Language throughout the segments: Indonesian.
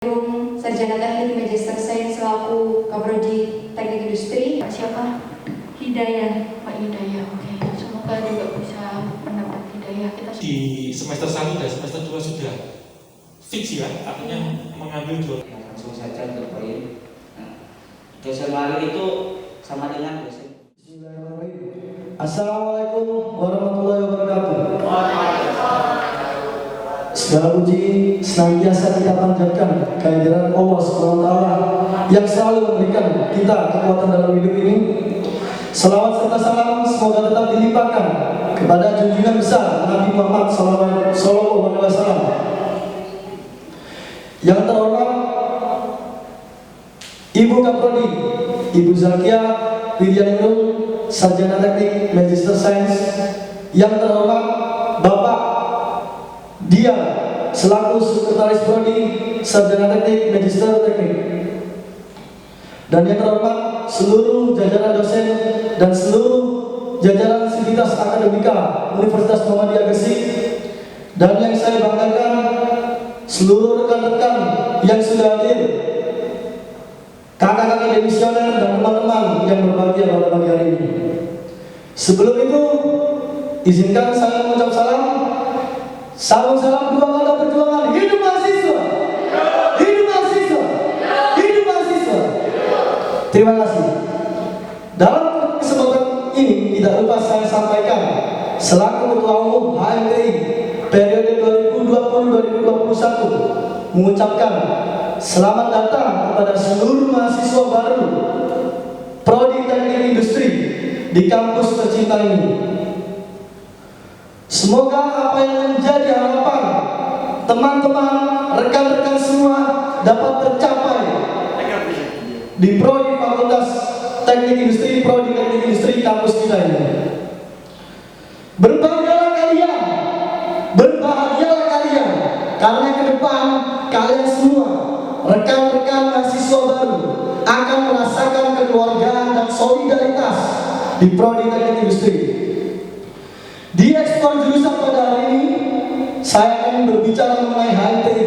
Sarjana Teknik Magister Sains selaku Kaprodi Teknik Industri. Pak siapa? Hidayah. Pak Hidayah, oke. Semoga juga bisa mendapat hidayah kita. Di semester 1 dan semester 2 sudah fix ya, artinya mengambil dua. Langsung saja ke poin. Dosen wali itu sama dengan dosen. Bismillahirrahmanirrahim. Assalamualaikum warahmatullahi wabarakatuh. Segala puji senantiasa kita panjatkan kehadiran Allah SWT yang selalu memberikan kita kekuatan dalam hidup ini. Selawat serta salam semoga tetap dilimpahkan kepada junjungan besar Nabi Muhammad SAW. Yang terhormat Ibu Kaprodi, Ibu Zakia Widianingrum, Sarjana Teknik Magister Sains. Yang terhormat Bapak Dia selaku Sekretaris Prodi Sarjana Teknik Magister Teknik. Dan yang terhormat seluruh jajaran dosen dan seluruh jajaran sivitas akademika Universitas Muhammadiyah Gresik. Dan yang saya banggakan seluruh rekan-rekan yang sudah hadir, kakak-kakak demisioner dan teman-teman yang berbahagia pada pagi hari ini. Sebelum itu, izinkan saya mengucap salam. Salam dua perjuangan. Hidup mahasiswa. Hidup mahasiswa. Hidup mahasiswa. Terima kasih. Dalam kesempatan ini tidak lupa saya sampaikan selaku Ketua Umum HMTI periode 2020-2021 mengucapkan selamat datang kepada seluruh mahasiswa baru Prodi Teknik Industri di kampus tercinta ini. Semoga apa yang menjadi harapan teman-teman, rekan-rekan semua dapat tercapai di Prodi Fakultas Teknik Industri, Prodi Teknik Industri kampus kita ini. Berbahagialah kalian, karena ke depan kalian semua, rekan-rekan mahasiswa baru, akan merasakan kekeluargaan dan solidaritas di Prodi Teknik Industri. Di ekspor jurusan pada hari ini, saya akan berbicara mengenai HMTI.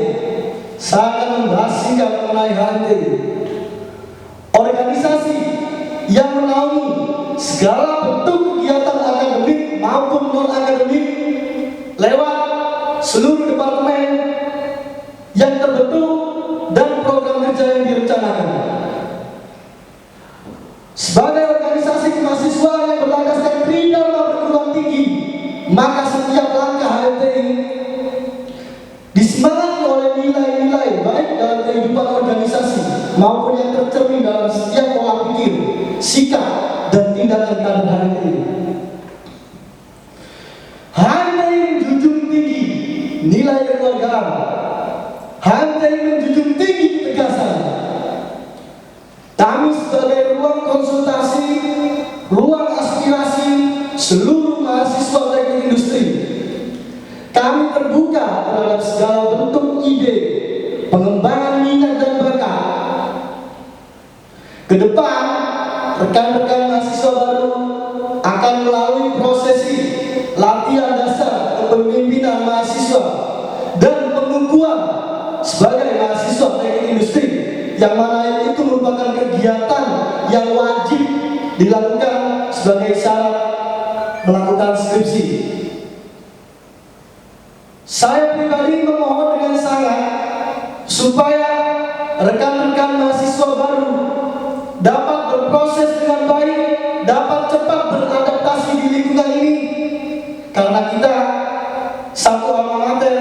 Saya akan membahas singkat mengenai HMTI. Organisasi yang menaungi segala bentuk kegiatan akademik maupun non-akademik lewat seluruh departemen yang terbentuk dan program kerja yang direncanakan. Sebagai organisasi kemahasiswaan yang berlandaskan Tridharma perguruan tinggi, maka setiap langkah HMTI disemangati oleh nilai-nilai baik dalam kehidupan organisasi maupun yang tercermin dalam setiap pola pikir, sikap, dan tindakan kader HMTI. HMTI menjunjung tinggi nilai kekeluargaan. HMTI menjunjung tinggi ketegasan. Kami sebagai ruang konsultasi, ruang aspirasi seluruh mahasiswa teknik industri, kami terbuka terhadap segala bentuk ide, pengembangan minat dan bakat. Ke depan, rekan-rekan mahasiswa baru akan melalui prosesi latihan dasar kepemimpinan mahasiswa dan pengukuhan sebagai mahasiswa teknik industri, yang mana itu merupakan kegiatan yang wajib dilakukan sebagai syarat melakukan skripsi. Saya pribadi memohon dengan sangat supaya rekan-rekan mahasiswa baru dapat berproses dengan baik, dapat cepat beradaptasi di lingkungan ini, karena kita satu alma mater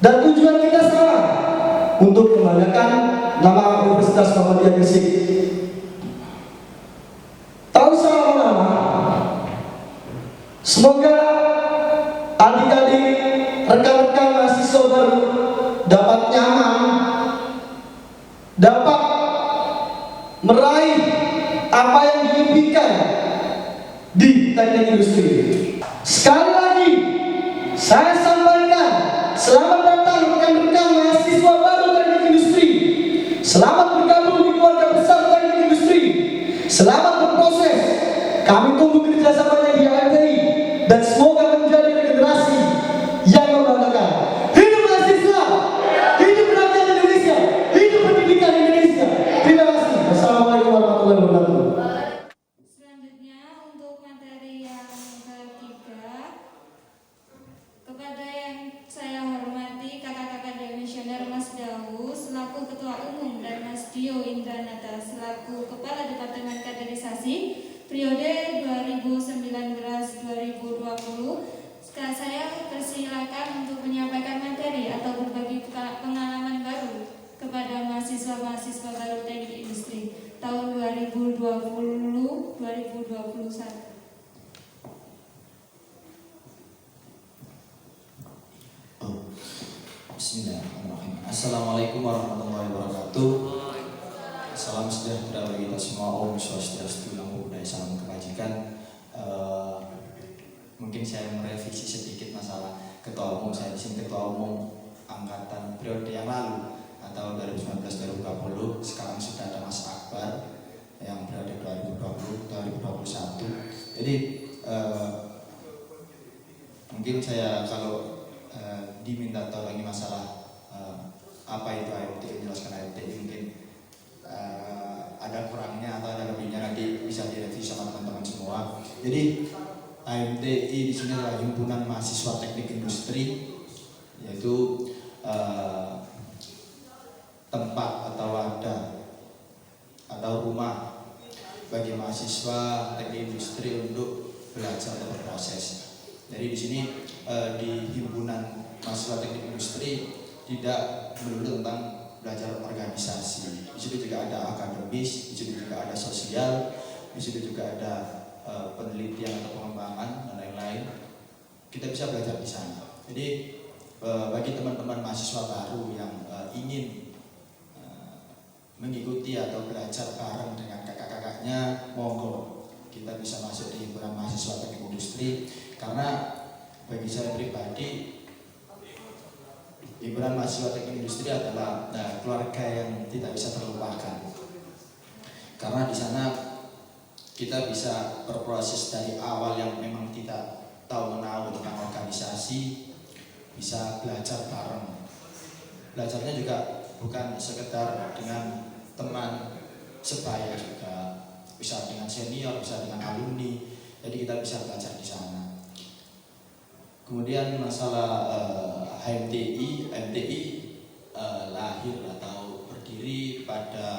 dan tujuan kita sama, untuk membanggakan nama Universitas Muhammadiyah Gresik. Tak usah lama-lama, semoga adik-adik, rekan-rekan mahasiswa baru dapat nyaman, dapat meraih apa yang diimpikan di teknik industri. Sekali lagi, saya sampaikan selamat datang rekan-rekan mahasiswa baru teknik industri. Selamat bergabung di keluarga besar teknik industri. Selamat berproses. Kami tunggu kerjasamanya di HMTI dan semoga menjadi regenerasi yang membanggakan. Hidup mahasiswa, hidup rakyat Ketua Umum dan Mas Dio Indranata selaku Kepala Departemen Kaderisasi periode 2019-2020. Sekarang saya persilakan untuk menyampaikan materi atau berbagi pengalaman baru kepada mahasiswa-mahasiswa baru Teknik Industri tahun 2020-2021. Bismillahirrahmanirrahim. Assalamualaikum warahmatullahi wabarakatuh. Salam sejahtera bagi kita semua. Om Swastiastu, Namo Buddhaya, salam kebajikan. Mungkin saya merevisi sedikit masalah ketua umum. Saya di sini ketua umum angkatan periode yang lalu atau 2019-2020. Sekarang sudah ada Mas Akbar yang periode 2020-2021. Jadi mungkin saya kalau diminta tolongi masalah apa itu AMT, menjelaskan AMT mungkin ada kurangnya atau ada lebihnya, nanti bisa direvisi sama teman-teman semua. Jadi AMTI di sini adalah Himpunan Mahasiswa Teknik Industri, yaitu tempat atau wadah atau rumah bagi mahasiswa teknik industri untuk belajar atau berproses. Jadi di sini di Himpunan Mahasiswa Teknik Industri tidak melulu tentang belajar organisasi. Di situ juga ada akademis, di situ juga ada sosial, di situ juga ada penelitian atau pengembangan dan lain-lain. Kita bisa belajar di sana. Jadi bagi teman-teman mahasiswa baru yang ingin mengikuti atau belajar bareng dengan kakak-kakaknya, monggo kita bisa masuk di Himpunan Mahasiswa Teknik Industri. Karena bagi saya pribadi, Himpunan Mahasiswa Teknik Industri adalah keluarga yang tidak bisa terlupakan. Karena di sana kita bisa berproses dari awal yang memang tidak tahu menahu tentang organisasi, bisa belajar bareng. Belajarnya juga bukan sekedar dengan teman sebaya, juga bisa dengan senior, bisa dengan alumni. Jadi kita bisa belajar di sana. Kemudian masalah HMTI lahir atau berdiri pada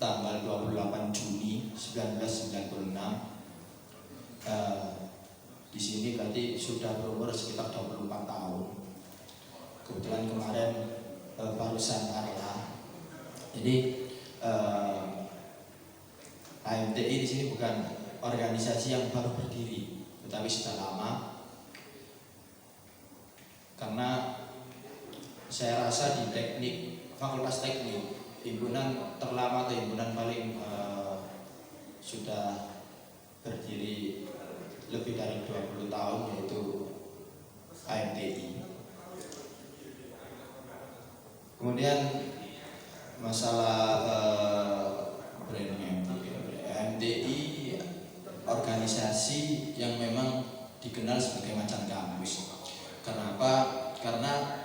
tanggal 28 Juni 1996. Di sini berarti sudah berumur sekitar 24 tahun. Kebetulan kemarin barusan Arla. Jadi HMTI di sini bukan organisasi yang baru berdiri, tetapi sudah lama. Karena saya rasa di Fakultas Teknik, himpunan terlama atau himpunan paling sudah berdiri lebih dari 20 tahun, yaitu HMTI. Kemudian masalah brandnya, HMTI organisasi yang memang dikenal sebagai macan kampus. Kenapa? Karena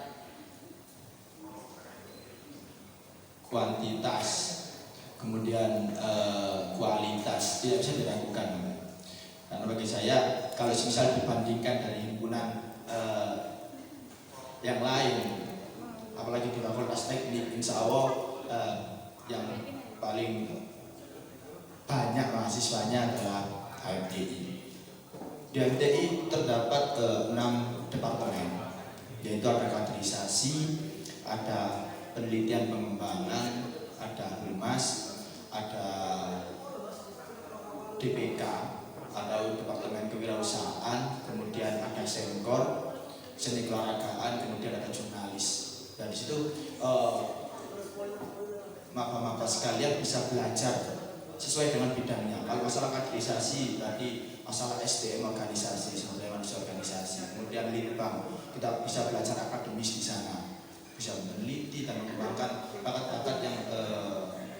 kuantitas, kemudian kualitas tidak bisa diragukan. Karena bagi saya, kalau misal dibandingkan dari himpunan yang lain, apalagi di Fakultas Teknik, insya Allah yang paling banyak mahasiswanya adalah HMTI. Di HMTI terdapat 6 departemen, yaitu ada kaderisasi, ada penelitian pengembangan, ada humas, ada DPK atau Departemen Kewirausahaan, kemudian ada Semkor, seni keolahragaan, kemudian ada jurnalis. Dan di situ maba-maba sekalian bisa belajar sesuai dengan bidangnya. Kalau masalah kaderisasi berarti masalah SDM organisasi, sumber manusia organisasi. Kemudian litbang, kita bisa belajar akademis di sana, bisa meneliti dan mengembangkan bakat-bakat yang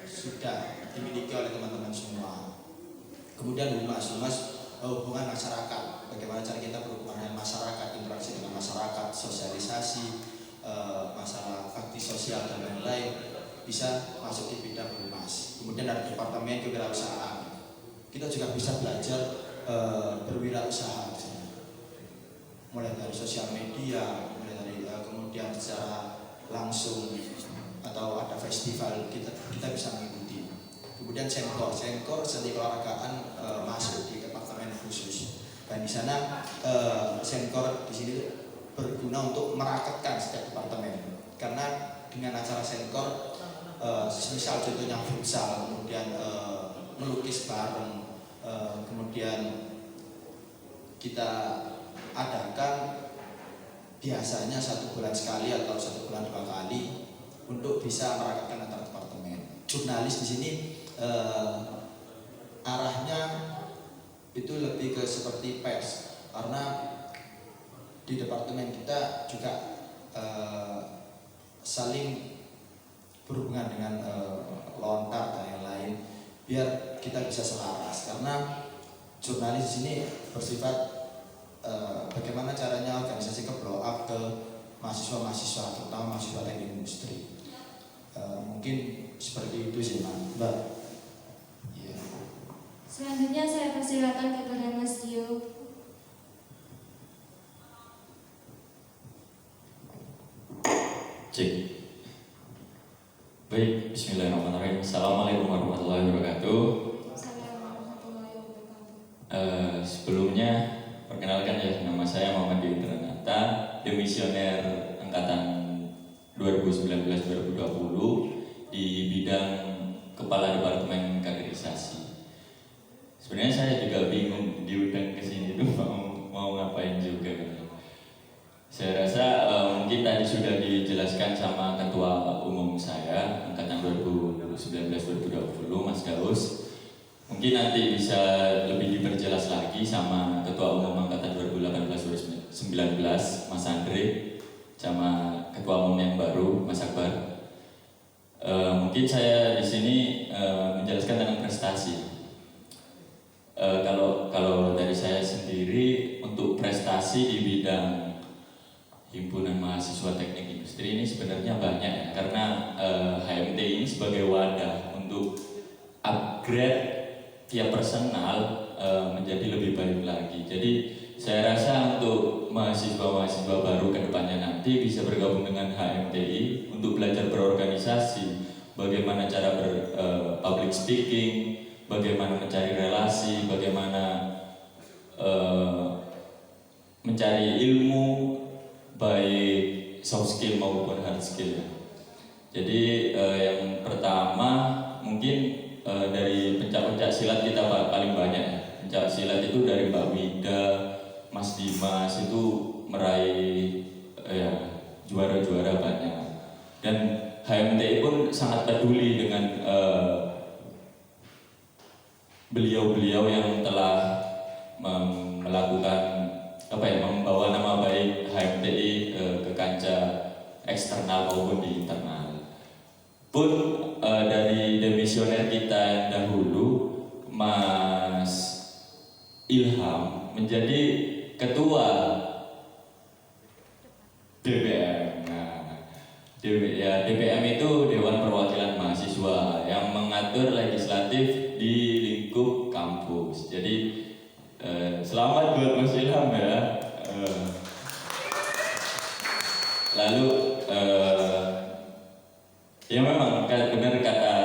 sudah dimiliki oleh teman-teman semua. Kemudian humas hubungan masyarakat, bagaimana cara kita berhubungan dengan masyarakat, interaksi dengan masyarakat, sosialisasi, masalah bakti sosial dan lain-lain, bisa masuk di bidang humas. Kemudian ada departemen kewirausahaan, kita juga bisa belajar berwirausaha, mulai dari sosial media, mulai dari kemudian secara langsung atau ada festival kita bisa mengikuti. Kemudian Senkor seni keolahragaan masuk di departemen khusus, dan di sana Senkor di sini berguna untuk meraketkan setiap departemen, karena dengan acara Senkor misal contohnya futsal, kemudian melukis bareng, kemudian kita adakan biasanya 1 bulan sekali atau 1 bulan 2 kali untuk bisa merakatkan antar departemen. Jurnalis di sini arahnya itu lebih ke seperti pers, karena di departemen kita juga saling berhubungan dengan lontar dan yang lain, biar kita bisa selaras, karena jurnalis di sini bersifat bagaimana caranya organisasi ke blow up ke mahasiswa-mahasiswa, terutama mahasiswa teknik industri. Mungkin seperti itu sih Mbak. Ya. Selanjutnya saya persilakan kepada Mas Dio. Cek. Baik, bismillahirrahmanirrahim. Assalamualaikum warahmatullahi wabarakatuh. Assalamualaikum warahmatullahi wabarakatuh. Sebelumnya perkenalkan ya, nama saya Muhammad Dio Indranata, demisioner angkatan 2019-2020 di bidang Kepala Departemen Kaderisasi. Sebenarnya saya juga bingung diundang ke sini tuh mau ngapain juga. Saya rasa mungkin tadi sudah dijelaskan sama Ketua Umum saya angkatan 2019-2020 Mas Daus. Mungkin nanti bisa lebih diperjelas lagi sama Ketua Umum angkatan 2018-2019 Mas Andre, sama Ketua Umum yang baru Mas Akbar. Mungkin saya di sini menjelaskan tentang prestasi. Kalau dari saya sendiri, untuk prestasi di bidang Himpunan Mahasiswa Teknik Industri ini sebenarnya banyak ya, karena HMT ini sebagai wadah untuk upgrade tiap personal menjadi lebih baik lagi. Jadi saya rasa untuk mahasiswa-mahasiswa baru ke depannya nanti bisa bergabung dengan HMTI untuk belajar berorganisasi, bagaimana cara public speaking, bagaimana mencari relasi, bagaimana mencari ilmu, baik soft skill maupun hard skill. Jadi yang pertama mungkin dari pencak-pencak silat kita paling banyak ya. Pencak silat itu dari Mbak Wida, Mas Dimas itu meraih juara-juara banyak. Dan HMTI pun sangat peduli dengan beliau-beliau yang telah melakukan membawa nama baik HMTI ke kancah eksternal maupun di internal. Pun dari demisioner kita yang dahulu, Mas Ilham menjadi ketua DPM. Nah, DPM itu Dewan Perwakilan Mahasiswa yang mengatur legislatif di lingkup kampus. Jadi selamat buat Mas Ilham ya. Lalu ya memang benar kata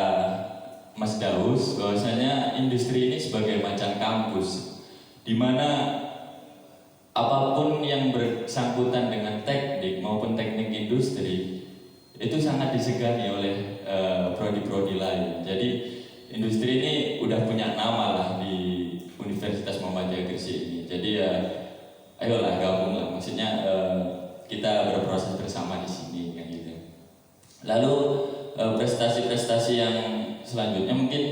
Mas Daus bahwasanya industri ini sebagai macan kampus, di mana apapun yang bersangkutan dengan teknik maupun teknik industri itu sangat disegani oleh prodi-prodi lain. Jadi industri ini udah punya nama lah di Universitas Muhammadiyah Gresik ini. Jadi ya ayolah gabung lah, maksudnya kita berproses bersama di sini kan gitu. Lalu prestasi-prestasi yang selanjutnya mungkin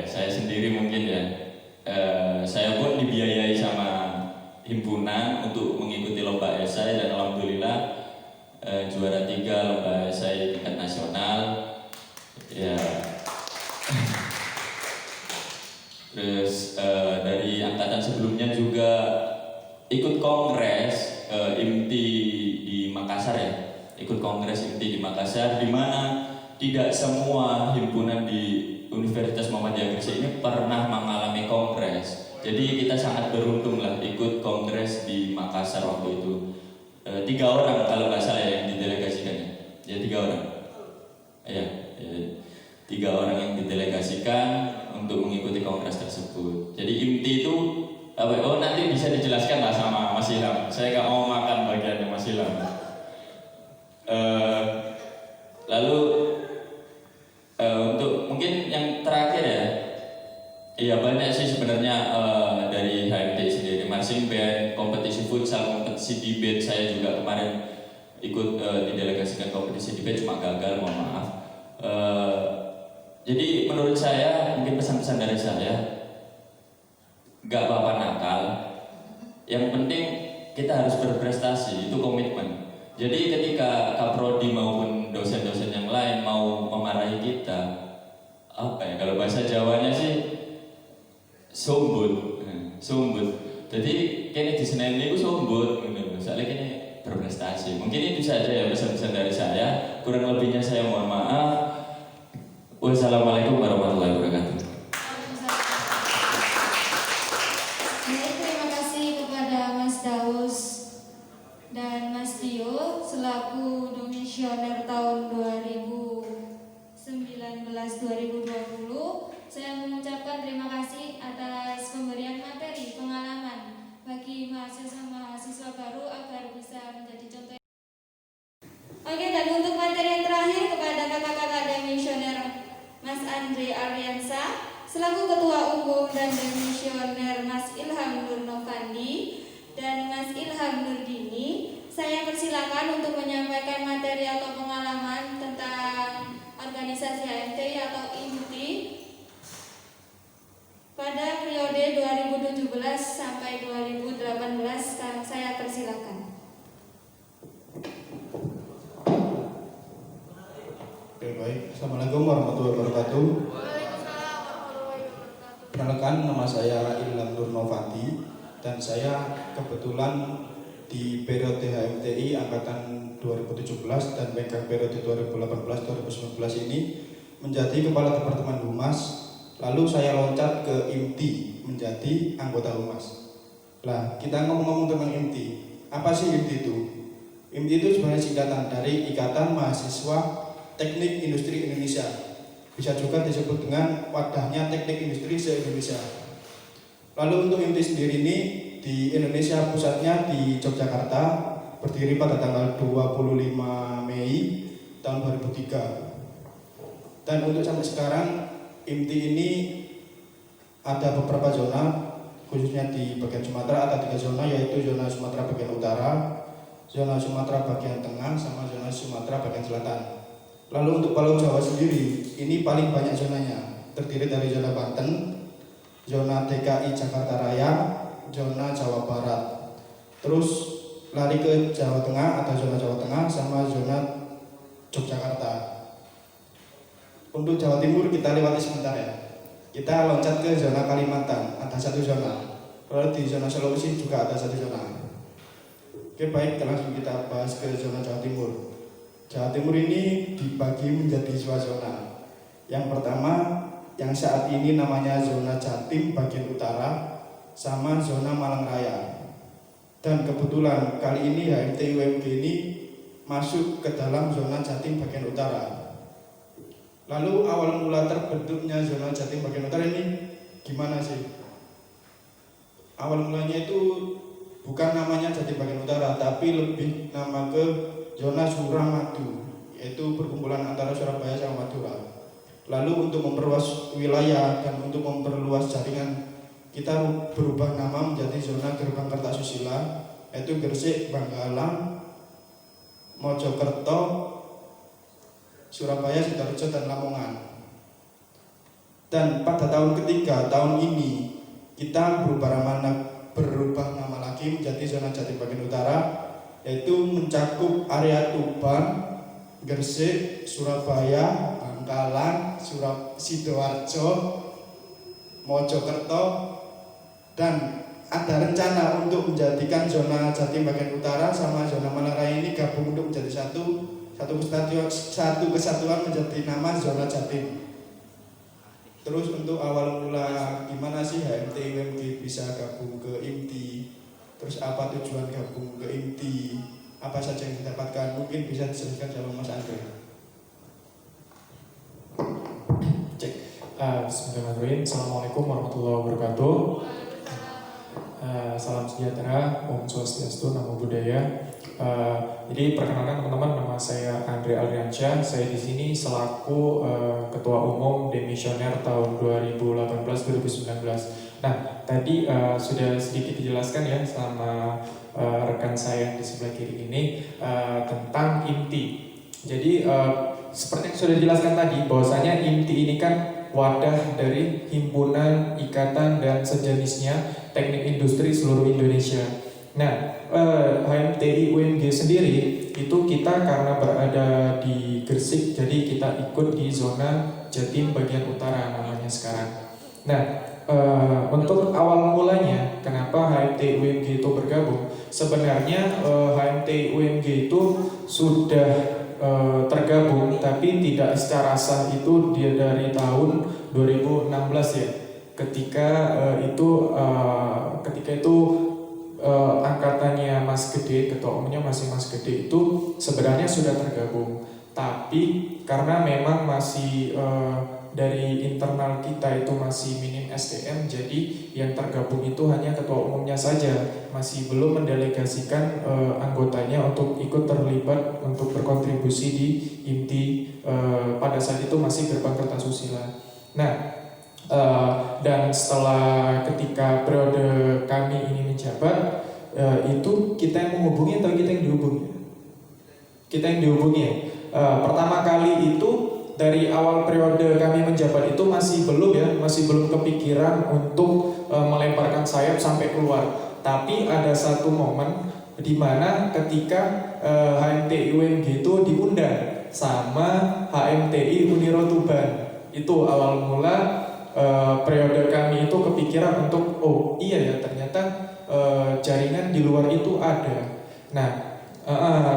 saya sendiri mungkin ya, saya pun dibiayai sama himpunan untuk mengikuti lomba esai, dan alhamdulillah juara 3 lomba esai tingkat nasional ya. Terus dari angkatan sebelumnya juga ikut kongres IMTI di Makassar ya, ikut kongres IMTI di Makassar, di mana tidak semua himpunan di Universitas Muhammadiyah Gresik ini pernah mengalami kongres. Jadi kita sangat beruntung lah ikut kongres di Makassar waktu itu. 3 orang kalau nggak salah yang didelegasikan ya 3 orang. Ya, 3 orang yang didelegasikan untuk mengikuti kongres tersebut. Jadi inti itu apa? Oh, nanti bisa dijelaskan lah sama Mas Ilham. Saya nggak mau makan bagiannya Mas Ilham. Lalu untuk mungkin yang terakhir ya, iya banyak sih sebenarnya dari HMT sendiri, marching band, kompetisi futsal, kompetisi debate. Saya juga kemarin ikut didelegasikan kompetisi debate, cuma gagal, mohon maaf. Jadi menurut saya, mungkin pesan-pesan dari saya, nggak apa-apa nakal, yang penting kita harus berprestasi, itu komitmen. Jadi ketika Kaprodi maupun dosen-dosen yang lain mau memarahi kita, apa ya, kalau bahasa Jawanya sih sombut. Jadi kayaknya di Senayan itu sombut, soalnya kayaknya berprestasi. Mungkin itu saja ya pesan-pesan dari saya. Kurang lebihnya saya mohon maaf. Wassalamualaikum warahmatullahi wabarakatuh. Baik, terima kasih kepada Mas Daus dan Mas Tio selaku Domisioner tahun 2019-2020. Saya mengucapkan terima kasih atas pemberian materi pengalaman bagi mahasiswa-mahasiswa baru agar bisa menjadi contoh. Oke, dan untuk materi yang terakhir kepada kakak-kakak Demisioner Mas Andre Aryansa selaku Ketua Umum dan Demisioner Mas Ilham Nur Novandi dan Mas Ilham Nurdini, saya persilakan untuk menyampaikan materi atau pengalaman tentang organisasi HMTI atau IMTI pada periode 2017 sampai 2018. Saya persilakan. Oke, baik. Assalamualaikum warahmatullahi wabarakatuh. Perkenalkan, nama saya Ilham Nur Novandi dan saya kebetulan di periode HMTI angkatan 2017 dan pegang periode 2018-2019 ini menjadi Kepala Departemen Humas. Lalu saya loncat ke IMTI menjadi anggota Humas. Nah, kita ngomong-ngomong tentang IMTI. Apa sih IMTI itu? IMTI itu sebenarnya singkatan dari Ikatan Mahasiswa Teknik Industri Indonesia, bisa juga disebut dengan wadahnya teknik industri se-Indonesia. Lalu untuk IMTI sendiri ini di Indonesia pusatnya di Yogyakarta, berdiri pada tanggal 25 Mei tahun 2003. Dan untuk sampai sekarang IMTI ini ada beberapa zona, khususnya di bagian Sumatera ada 3 zona, yaitu zona Sumatera bagian utara, zona Sumatera bagian tengah, sama zona Sumatera bagian selatan. Lalu untuk Pulau Jawa sendiri, ini paling banyak zonanya, terdiri dari zona Banten, zona DKI Jakarta Raya, zona Jawa Barat. Terus lari ke Jawa Tengah, ada zona Jawa Tengah, sama zona Yogyakarta. Untuk Jawa Timur kita lewati sebentar ya. Kita loncat ke zona Kalimantan, ada 1 zona. Lalu di zona Sulawesi juga ada 1 zona. Oke, baik, langsung kita bahas ke zona Jawa Timur. Jawa Timur ini dibagi menjadi 2 zona. Yang pertama, yang saat ini namanya zona Jatim bagian utara, sama zona Malang Raya. Dan kebetulan kali ini HMTI UMG ini masuk ke dalam zona Jatim bagian utara. Lalu awal mula terbentuknya zona Jatim bagian utara ini gimana sih? Awal mulanya itu bukan namanya Jatim bagian utara, tapi lebih nama ke zona Suramadu, yaitu perkumpulan antara Surabaya sama Madura. Lalu untuk memperluas wilayah dan untuk memperluas jaringan, kita berubah nama menjadi zona Gerbang Kertasusila, yaitu Gresik, Bangkalan, Mojokerto, Surabaya, Sidoarjo, dan Lamongan. Dan pada tahun ketiga, tahun ini, kita berubah nama lagi menjadi zona Jatim bagian utara, yaitu mencakup area Tuban, Gresik, Surabaya, Bangkalan, Sidoarjo, Mojokerto, dan ada rencana untuk menjadikan zona Jatim bagian utara sama zona Malang Raya ini gabung untuk menjadi satu kesatuan menjadi nama zona Jatim. Terus untuk awal mula gimana sih HMTI UMG bisa gabung ke IMTI? Terus apa tujuan gabung ke IMTI? apa saja yang didapatkan, mungkin bisa dijelaskan sama Mas Andre. Bismillahirrahmanirrahim. Assalamualaikum warahmatullahi wabarakatuh. Salam sejahtera, Om Swastiastu, Namo Buddhaya. Jadi perkenalkan teman-teman, nama saya Andre Alriansyah. Saya di sini selaku Ketua Umum Demisioner tahun 2018-2019. Nah, tadi sudah sedikit dijelaskan ya sama rekan saya di sebelah kiri ini tentang IMTI. Jadi seperti yang sudah dijelaskan tadi, bahwasanya IMTI ini kan wadah dari himpunan, ikatan, dan sejenisnya teknik industri seluruh Indonesia. Nah, HMTI UMG sendiri itu kita karena berada di Gresik, jadi kita ikut di zona Jatim bagian utara namanya sekarang. Nah, untuk awal mulanya kenapa HMTI UMG itu bergabung? Sebenarnya HMTI UMG itu sudah tergabung, tapi tidak secara sah itu dia dari tahun 2016 ya. Ketika itu angkatannya Mas Gede, ketua umumnya masih Mas Gede itu sebenarnya sudah tergabung. Tapi karena memang masih dari internal kita itu masih minim SDM, jadi yang tergabung itu hanya ketua umumnya saja, masih belum mendelegasikan anggotanya untuk ikut terlibat untuk berkontribusi di IMTI. Pada saat itu masih Gerbang Kertasusila. Nah, dan setelah ketika periode kami ini menjabat, itu kita yang menghubungi atau kita yang dihubungi? Kita yang dihubungi ya. Pertama kali itu dari awal periode kami menjabat itu masih belum kepikiran untuk melemparkan sayap sampai keluar. Tapi ada satu momen di mana ketika HMTI UMG itu diundang sama HMTI Uniro Tuban. Itu awal mula periode kami itu kepikiran untuk oh iya ya ternyata jaringan di luar itu ada. Nah,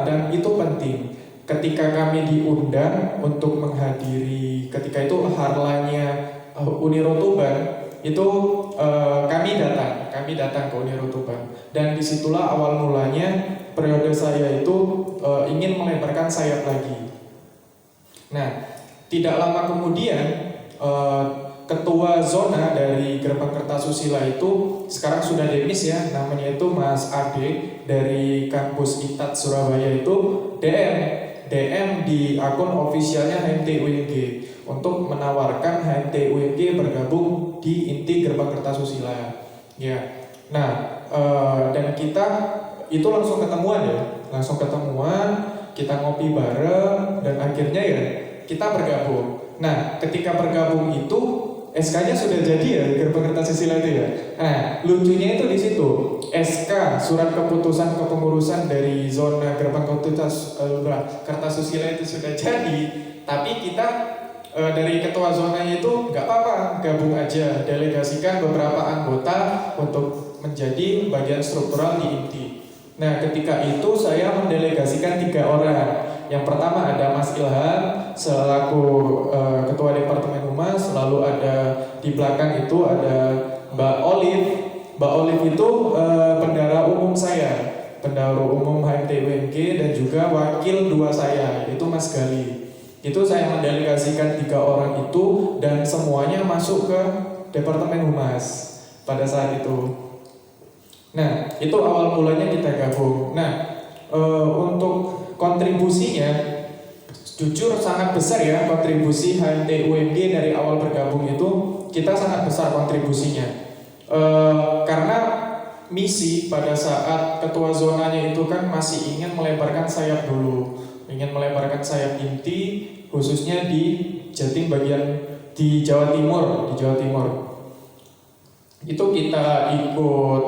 dan itu penting. Ketika kami diundang untuk menghadiri, ketika itu harlanya Uniro Tuban, itu kami datang ke Uniro Tuban, dan disitulah awal mulanya periode saya itu ingin melebarkan sayap lagi. Nah, tidak lama kemudian ketua zona dari Gerbang Kertasusila itu sekarang sudah demis ya, namanya itu Mas Ade dari kampus ITAT Surabaya itu DM di akun ofisialnya HMTI UMG untuk menawarkan HMTI UMG bergabung di inti Gerbang Kertasusila. Ya, nah dan kita itu langsung ketemuan, kita ngopi bareng dan akhirnya ya kita bergabung. Nah, ketika bergabung itu SK-nya sudah jadi ya Gerbang Kertasusila itu ya. Nah, lucunya itu di situ. SK surat keputusan kepengurusan dari zona Gerbang Kertasusila itu sudah jadi, tapi kita dari ketua zonanya itu nggak apa-apa, gabung aja, delegasikan beberapa anggota untuk menjadi bagian struktural di IMTI. Nah, ketika itu saya mendelegasikan 3 orang. Yang pertama ada Mas Ilham selaku Ketua Departemen Humas, lalu ada di belakang itu ada Mbak Olive. Mbak Olive itu bendahara umum saya, bendahara umum HMTI UMG, dan juga wakil 2 saya, yaitu Mas Gali. Itu saya mendelegasikan 3 orang itu dan semuanya masuk ke Departemen Humas pada saat itu. Nah, itu awal mulanya kita gabung. Nah, untuk kontribusinya jujur sangat besar ya, kontribusi HMTI UMG dari awal bergabung itu kita sangat besar kontribusinya. Karena misi pada saat ketua zonanya itu kan masih ingin melebarkan sayap dulu, ingin melebarkan sayap IMTI khususnya di Jatim bagian di Jawa Timur, itu kita ikut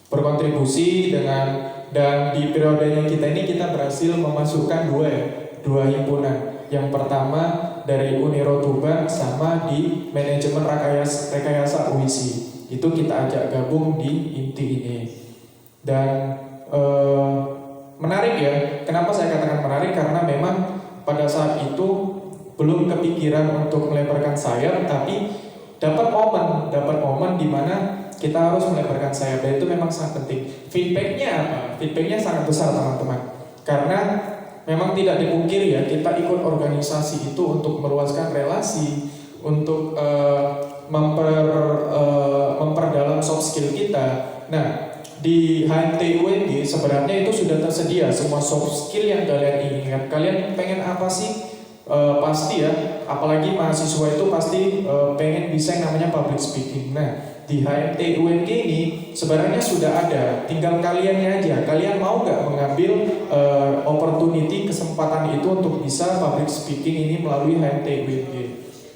berkontribusi dengan. Dan di periodenya kita ini kita berhasil memasukkan 2 himpunan. Yang pertama dari Uniro Tuban sama di manajemen rekayasa UISI. Itu kita ajak gabung di IMTI ini. Dan menarik ya. Kenapa saya katakan menarik? Karena memang pada saat itu belum kepikiran untuk melebarkan sayap, tapi dapat momen di mana kita harus melebarkan sayap, dan itu memang sangat penting. Feedbacknya apa? Feedbacknya sangat besar teman-teman, karena memang tidak dipungkiri ya, kita ikut organisasi itu untuk meluaskan relasi, untuk memperdalam soft skill kita. Nah, di HMT UNG sebenarnya itu sudah tersedia semua soft skill yang kalian inginkan. Kalian pengen apa sih? Pasti ya, apalagi mahasiswa itu pasti pengen bisa yang namanya public speaking. Nah, di HMT UNG ini sebenarnya sudah ada, tinggal kaliannya aja. Kalian mau nggak mengambil opportunity, kesempatan itu untuk bisa public speaking ini melalui HMT UNG.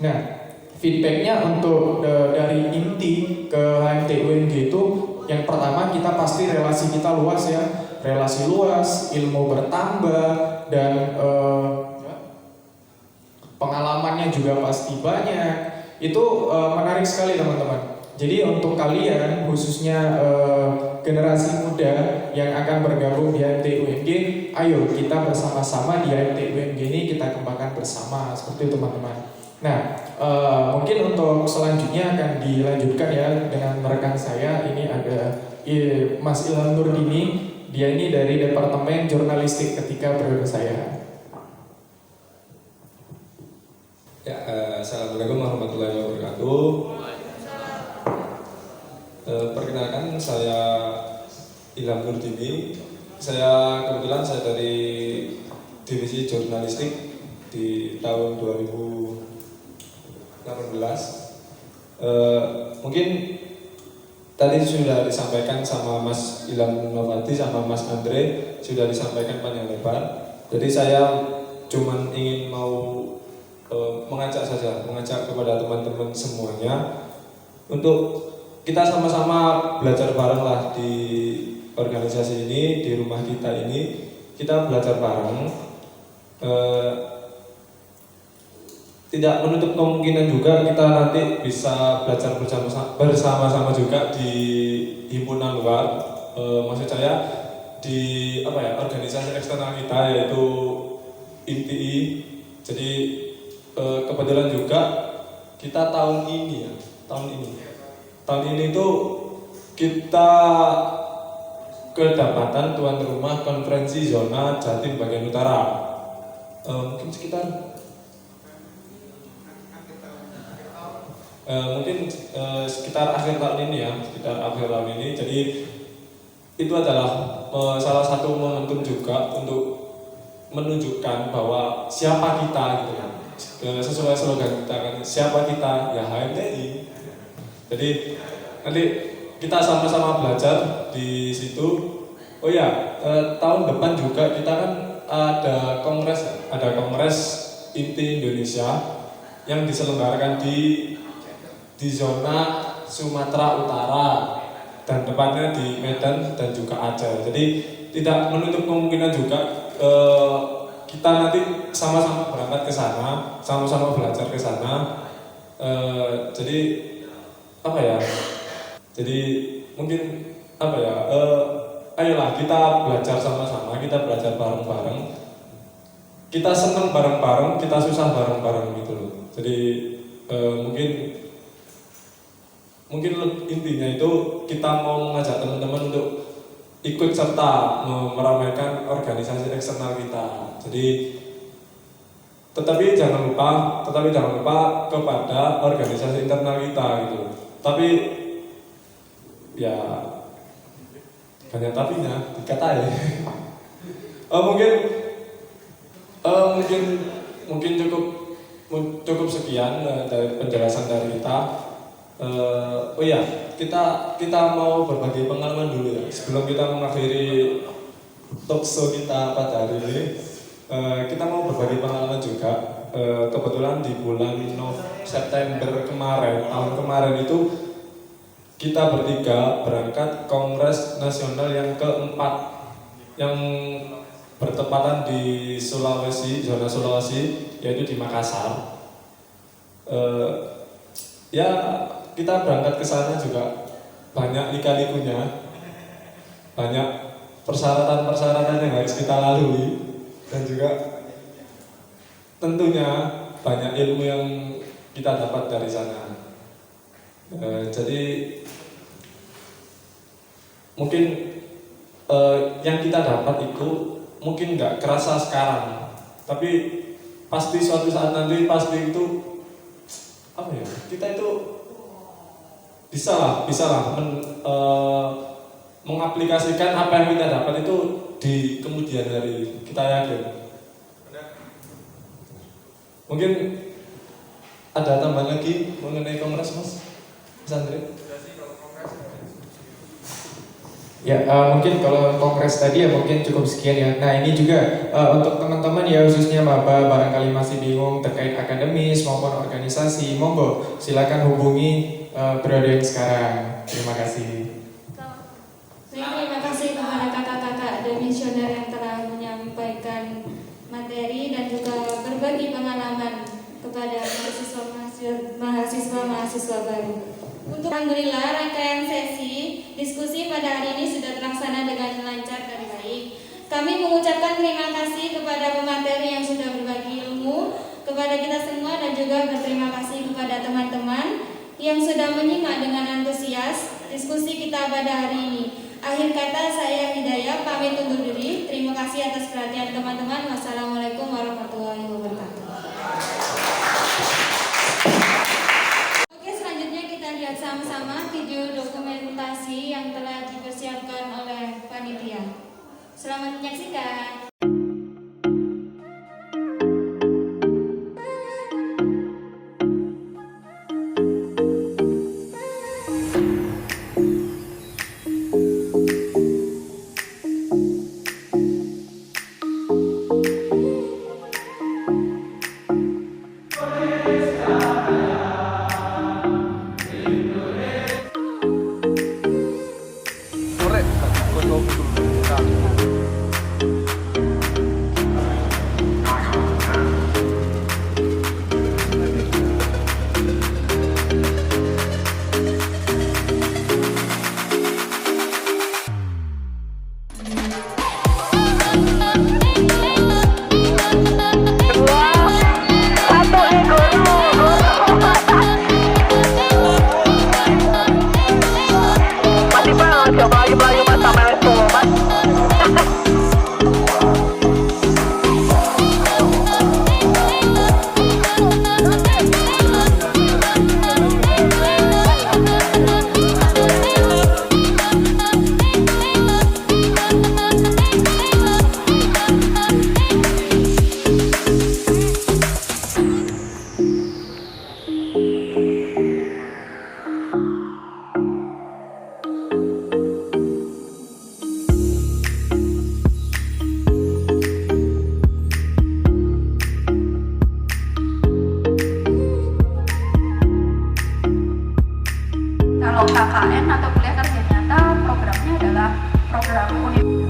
Nah, feedbacknya untuk dari inti ke HMT UNG itu, yang pertama kita pasti relasi kita luas ya, relasi luas, ilmu bertambah, dan pengalamannya juga pasti banyak. Itu menarik sekali teman-teman. Jadi untuk kalian khususnya generasi muda yang akan bergabung di HMT UNG, ayo kita bersama-sama di HMT UNG ini kita kembangkan bersama, seperti itu teman-teman. Nah, mungkin untuk selanjutnya akan dilanjutkan ya dengan rekan saya. Ini ada Mas Ilham Nurdini, dia ini dari Departemen Jurnalistik ketika periode saya. Ya, assalamualaikum warahmatullahi wabarakatuh. Perkenalkan, saya Ilham Nurdini. Kebetulan saya dari divisi jurnalistik di tahun 2018. Mungkin tadi sudah disampaikan sama Mas Ilham Novati sama Mas Andre, sudah disampaikan panjang lebar. Jadi saya cuman ingin mengajak kepada teman-teman semuanya untuk kita sama-sama belajar bareng lah di organisasi ini, di rumah kita ini. Kita belajar bareng, tidak menutup kemungkinan juga kita nanti bisa belajar bersama-sama juga di himpunan luar. Maksud saya di organisasi eksternal kita, yaitu INTI. Jadi kebetulan juga kita tahun ini itu kita kedapatan tuan rumah konferensi zona Jatim bagian utara. Mungkin sekitar akhir tahun ini. Jadi itu adalah salah satu momentum juga untuk menunjukkan bahwa siapa kita gitu kan. Sesuai slogan kita kan, siapa kita? Ya HMTI. Jadi nanti kita sama-sama belajar di situ. Oh ya, tahun depan juga kita kan ada kongres INTI Indonesia yang diselenggarakan di zona Sumatera Utara, dan tepatnya di Medan dan juga Aceh. Jadi tidak menutup kemungkinan juga kita nanti sama-sama berangkat ke sana, sama-sama belajar ke sana. Jadi mungkin ayolah kita belajar sama-sama, kita belajar bareng-bareng, kita senang bareng-bareng, kita susah bareng-bareng gitu loh. Jadi mungkin intinya itu kita mau mengajak teman-teman untuk ikut serta meramaikan organisasi eksternal kita. Jadi tetapi jangan lupa kepada organisasi internal kita gitu. Tapi ya banyak tapinya, dikatai. Mungkin cukup sekian dari penjelasan dari kita. Kita mau berbagi pengalaman dulu ya sebelum kita mengakhiri talk show kita pada hari ini. Kita mau berbagi pengalaman juga. Kebetulan di bulan September tahun kemarin itu kita bertiga berangkat Kongres Nasional yang keempat yang bertepatan di Sulawesi, zona Sulawesi, yaitu di Makassar. Kita berangkat ke sana juga banyak lika-likunya, banyak persyaratan-persyaratan yang harus kita lalui, dan juga tentunya banyak ilmu yang kita dapat dari sana. Jadi mungkin yang kita dapat itu mungkin nggak kerasa sekarang, tapi pasti suatu saat nanti pasti itu apa ya, kita itu bisa lah mengaplikasikan apa yang kita dapat itu di kemudian hari, kita yakin. Mungkin ada tambahan lagi mengenai kongres, Mas Andre? Ya, mungkin kalau kongres tadi ya mungkin cukup sekian ya. Nah, ini juga untuk teman-teman ya, khususnya maba barangkali masih bingung terkait akademis maupun organisasi, monggo silakan hubungi periode yang sekarang. Terima kasih. Terima kasih kepada kakak-kakak demisioner yang telah menyampaikan materi dan juga berbagi pengalaman kepada mahasiswa baru. Untuk alhamdulillah rangkaian sesi diskusi pada hari ini sudah terlaksana dengan lancar dan baik. Kami mengucapkan terima kasih kepada pemateri yang sudah berbagi ilmu kepada kita semua dan juga berterima kasih kepada teman-teman yang sudah menyimak dengan antusias diskusi kita pada hari ini. Akhir kata saya Hidayah pamit undur diri. Terima kasih atas perhatian teman-teman. Wassalamualaikum warahmatullahi wabarakatuh. Oke, selanjutnya kita lihat sama-sama video dokumentasi yang telah dipersiapkan oleh panitia. Selamat menyaksikan. Kalau KKN atau kuliah kerja nyata, programnya adalah program universitas.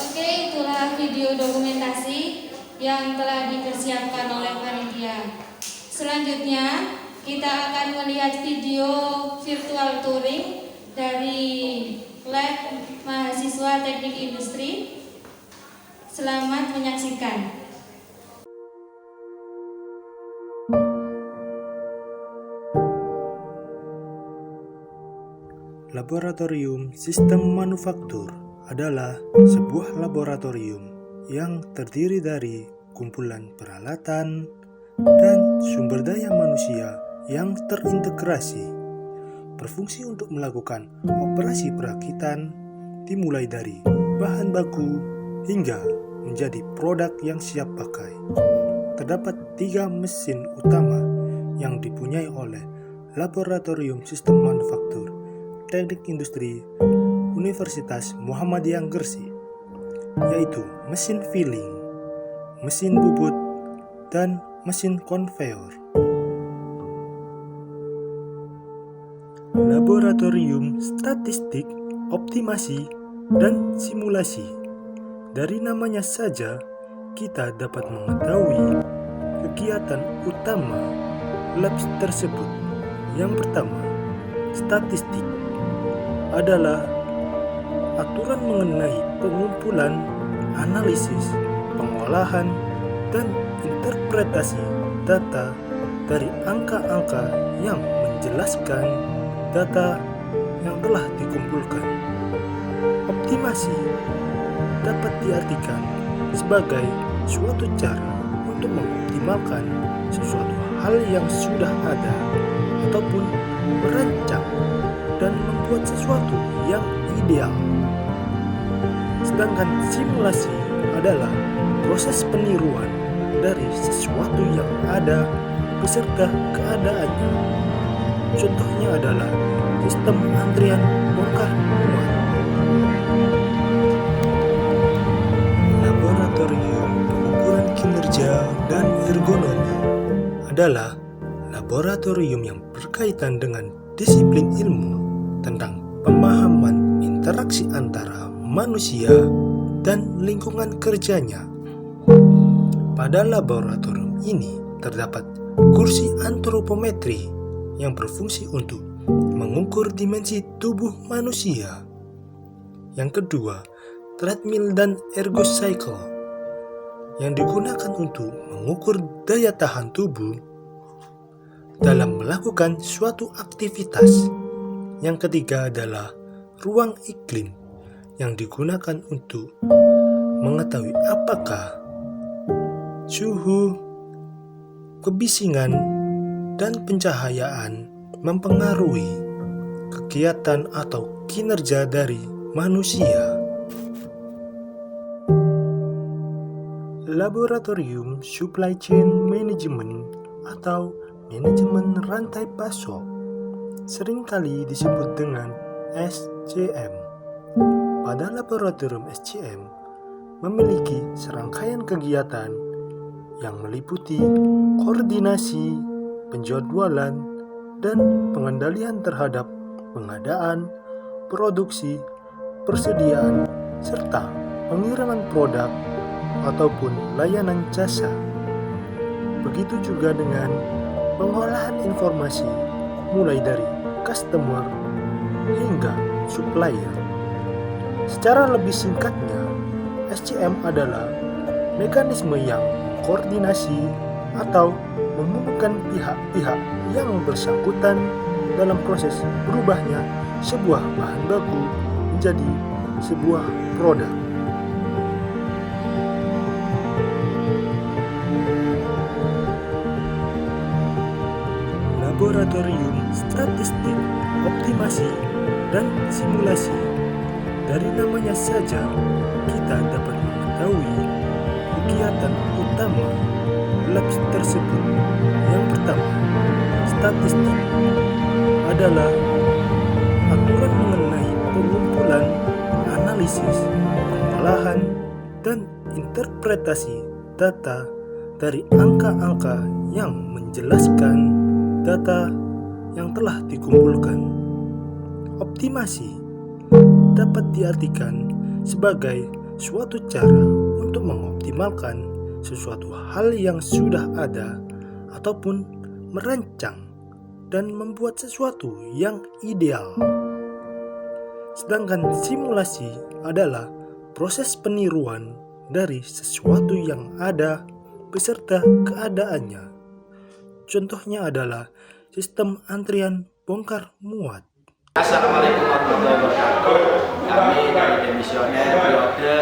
Oke, itulah video dokumentasi yang telah dipersiapkan oleh panitia. Selanjutnya, kita akan melihat video virtual touring dari lab mahasiswa teknik industri. Selamat menyaksikan. Laboratorium Sistem Manufaktur adalah sebuah laboratorium yang terdiri dari kumpulan peralatan dan sumber daya manusia yang terintegrasi, berfungsi untuk melakukan operasi perakitan dimulai dari bahan baku hingga menjadi produk yang siap pakai. Terdapat 3 mesin utama yang dipunyai oleh Laboratorium Sistem Manufaktur Teknik Industri Universitas Muhammadiyah Gresik, yaitu mesin filling, mesin bubut, dan mesin konveyor. Laboratorium Statistik, Optimasi, dan Simulasi. Dari namanya saja, kita dapat mengetahui kegiatan utama lab tersebut. Yang pertama, statistik adalah aturan mengenai pengumpulan, analisis, pengolahan, dan interpretasi data dari angka-angka yang menjelaskan data yang telah dikumpulkan. Optimasi dapat diartikan sebagai suatu cara untuk mengoptimalkan sesuatu hal yang sudah ada ataupun merancang dan membuat sesuatu yang ideal. Sedangkan simulasi adalah proses peniruan dari sesuatu yang ada beserta keadaannya. Contohnya adalah sistem antrian bongkar muat. Laboratorium pengukuran kinerja dan ergonomi adalah laboratorium yang berkaitan dengan disiplin ilmu tentang pemahaman interaksi antara manusia dan lingkungan kerjanya. Pada laboratorium ini terdapat kursi antropometri yang berfungsi untuk mengukur dimensi tubuh manusia. Yang kedua, treadmill dan ergocycle yang digunakan untuk mengukur daya tahan tubuh dalam melakukan suatu aktivitas. Yang ketiga adalah ruang iklim yang digunakan untuk mengetahui apakah suhu, kebisingan, dan pencahayaan mempengaruhi kegiatan atau kinerja dari manusia. Laboratorium Supply Chain Management atau manajemen rantai pasok seringkali disebut dengan SCM. Pada laboratorium SCM memiliki serangkaian kegiatan yang meliputi koordinasi, penjadwalan, dan pengendalian terhadap pengadaan, produksi, persediaan, serta pengiriman produk ataupun layanan jasa. Begitu juga dengan pengolahan informasi mulai dari customer hingga supplier. Secara lebih singkatnya, SCM adalah mekanisme yang koordinasi atau menghubungkan pihak-pihak yang bersangkutan dalam proses berubahnya sebuah bahan baku menjadi sebuah produk. Laboratorium Statistik, Optimasi, dan Simulasi. Dari namanya saja, kita dapat mengetahui kegiatan utama lab tersebut. Yang pertama, statistik adalah aturan mengenai pengumpulan, analisis, pengolahan, dan interpretasi data dari angka-angka yang menjelaskan data yang telah dikumpulkan. Optimasi dapat diartikan sebagai suatu cara untuk mengoptimalkan sesuatu hal yang sudah ada ataupun merancang dan membuat sesuatu yang ideal. Sedangkan simulasi adalah proses peniruan dari sesuatu yang ada beserta keadaannya. Contohnya adalah sistem antrian bongkar muat. Assalamualaikum warahmatullahi wabarakatuh. Kami dari Demisioner periode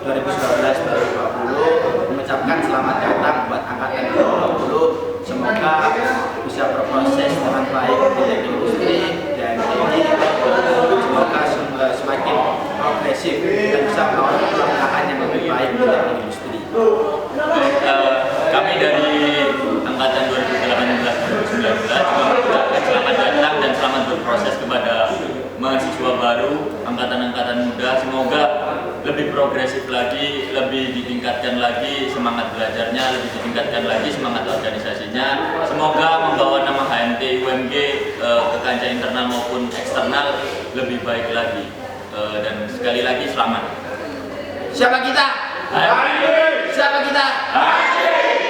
2019-2020 mengucapkan selamat datang buat angkatan 2020. Semoga bisa berproses dengan baik di industri dan ini semoga semakin progresif dan bisa melakukan perubahan yang lebih baik di industri. Kami dari angkatan 2018-2019 juga mengucapkan selamat datang dan selamat berproses kepada mahasiswa baru, angkatan-angkatan muda. Semoga lebih progresif lagi, lebih ditingkatkan lagi semangat belajarnya, lebih ditingkatkan lagi semangat organisasinya. Semoga membawa nama HMT UMG ke kancah internal maupun eksternal lebih baik lagi. Dan sekali lagi selamat. Siapa kita? Siapa kita?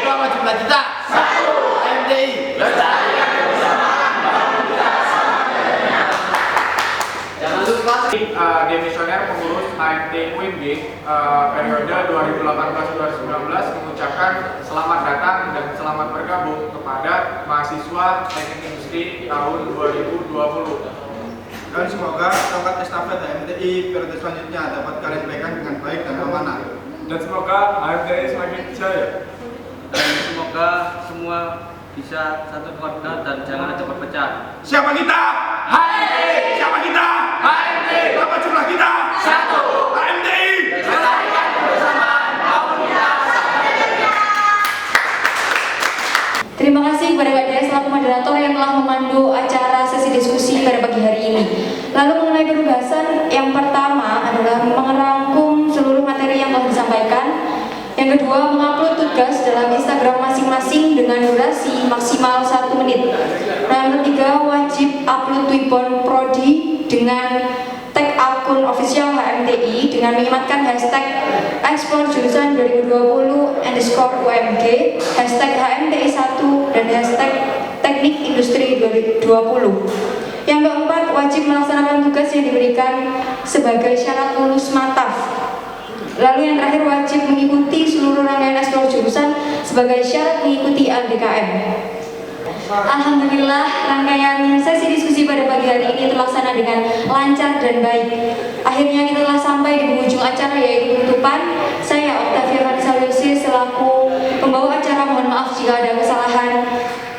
Berapa jumlah kita? 1. HMTI. Jangan lupa Demisioner pengurus HMT UMG periode 2018-2019 mengucapkan selamat datang dan selamat bergabung kepada mahasiswa teknik industri tahun 2020. Dan semoga tongkat estafet HMTI periode selanjutnya dapat kalian pegang dengan baik dan amanah. Dan semoga HMTI semakin jaya. Dan semoga semua bisa satu koordinat dan jangan cepat pecah. Siapa kita? HMTI. Siapa kita? HMTI. Berapa jumlah kita? 1. HMTI. Lestarikan kebersamaan, bangun kita sama jadinya. Terima kasih kepada Kak Dea selaku moderator yang telah memandu acara sesi diskusi pada pagi hari ini. Lalu mengenai perubahan, yang pertama adalah merangkum seluruh materi yang telah disampaikan. Yang kedua, mengupload tugas dalam Instagram masing-masing dengan durasi maksimal 1 menit. Nah, yang ketiga, wajib upload Twitter Prodi dengan tag akun official HMTI dengan menyematkan hashtag Explore Jurusan 2020_UMG, hashtag HMTI1 dan hashtag Teknik Industri 2020. Yang keempat, wajib melaksanakan tugas yang diberikan sebagai syarat lulus MATAF. Lalu yang terakhir, wajib mengikuti seluruh rangkaian Explore Jurusan sebagai syarat mengikuti LDKM. Alhamdulillah, rangkaian sesi diskusi pada pagi hari ini terlaksana dengan lancar dan baik. Akhirnya kita telah sampai di penghujung acara, yaitu penutupan. Saya Octavia Vanessa Lucy selaku pembawa acara, mohon maaf jika ada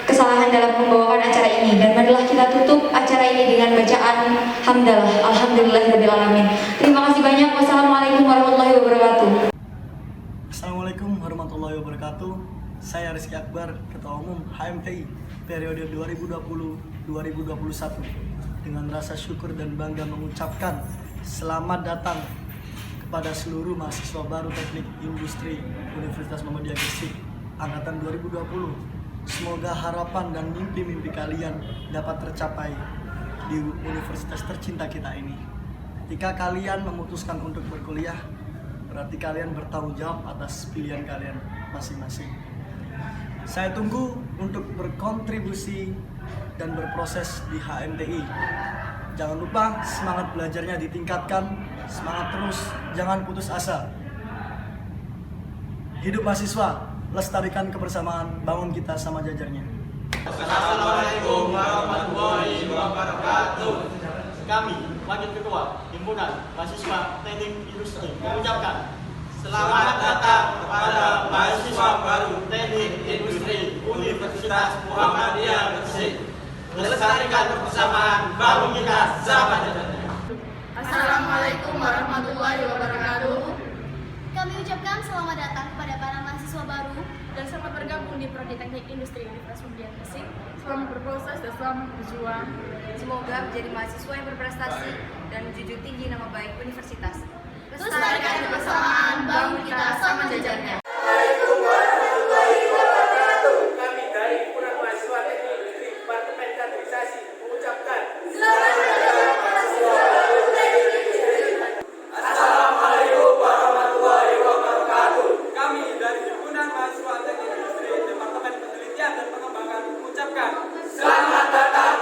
kesalahan dalam membawakan acara ini. Dan marilah kita tutup acara ini dengan bacaan hamdalah. Alhamdulillahirabbil alamin. Terima kasih banyak. Wassalamualaikum warahmatullahi wabarakatuh. Assalamualaikum warahmatullahi wabarakatuh. Saya Rizky Akbar, Ketua Umum HMTI periode 2020-2021. Dengan rasa syukur dan bangga mengucapkan selamat datang kepada seluruh mahasiswa baru Teknik Industri Universitas Muhammadiyah Gresik angkatan 2020. Semoga harapan dan mimpi-mimpi kalian dapat tercapai di universitas tercinta kita ini. Ketika kalian memutuskan untuk berkuliah, berarti kalian bertanggung jawab atas pilihan kalian masing-masing. Saya tunggu untuk berkontribusi dan berproses di HMTI. Jangan lupa semangat belajarnya ditingkatkan, semangat terus, jangan putus asa. Hidup mahasiswa, lestarikan kebersamaan, bangun kita sama jajarnya. Assalamualaikum warahmatullahi wabarakatuh. Kami, Wakil Ketua Himpunan Mahasiswa Teknik Industri, mengucapkan selamat datang kepada mahasiswa baru Teknik Industri Universitas Muhammadiyah Gresik. Lestarikan kebersamaan, bangun kita sama jajarnya. Assalamualaikum warahmatullahi wabarakatuh. Kami ucapkan selamat datang kepada para mahasiswa baru Dan selamat bergabung di Prodi Teknik Industri Universitas Muhammadiyah Gresik. Selamat berproses dan selamat berjuang. Semoga menjadi mahasiswa yang berprestasi dan menjunjung tinggi nama baik universitas. Lestarikan kebersamaan, bangun kita sama jajarnya. Assalamualaikum warahmatullahi wabarakatuh. Kami dari Himpunan Mahasiswa Teknik Industri Departemen Kaderisasi mengucapkan selamat datang mahasiswa baru Teknik Industri. Assalamualaikum warahmatullahi wabarakatuh. Kami dari Himpunan Mahasiswa Teknik Industri Departemen Penelitian dan Pengembangan mengucapkan selamat datang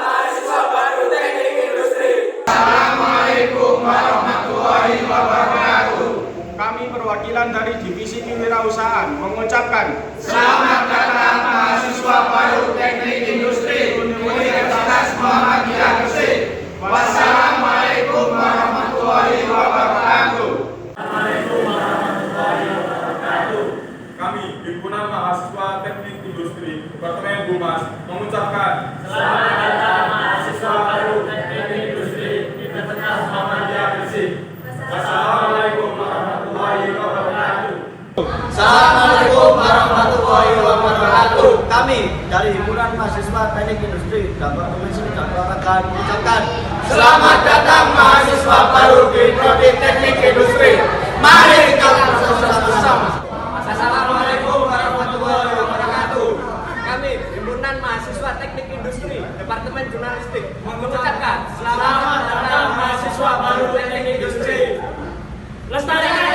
pimpinan dari Divisi Kewirausahaan mengucapkan Selamat datang mahasiswa baru Teknik Industri Universitas Muhammadiyah Gresik. Wassalamualaikum warahmatullahi wabarakatuh. Assalamualaikum warahmatullahi wabarakatuh. Kami himpunan mahasiswa Teknik Industri Departemen Humas mengucapkan selamat datang mahasiswa baru Teknik Industri Universitas Muhammadiyah Gresik. Wassalamualaikum warahmatullahi wabarakatuh. Assalamualaikum warahmatullahi wabarakatuh. Kami dari himpunan mahasiswa Teknik Industri Departemen Seni dan Olahraga mengucapkan Selamat datang mahasiswa baru di Prodi Teknik Industri. Mari kita bersama-sama. Assalamualaikum warahmatullahi wabarakatuh. Kami himpunan mahasiswa Teknik Industri Departemen Jurnalistik mengucapkan selamat datang mahasiswa baru Teknik Industri. Lestarikan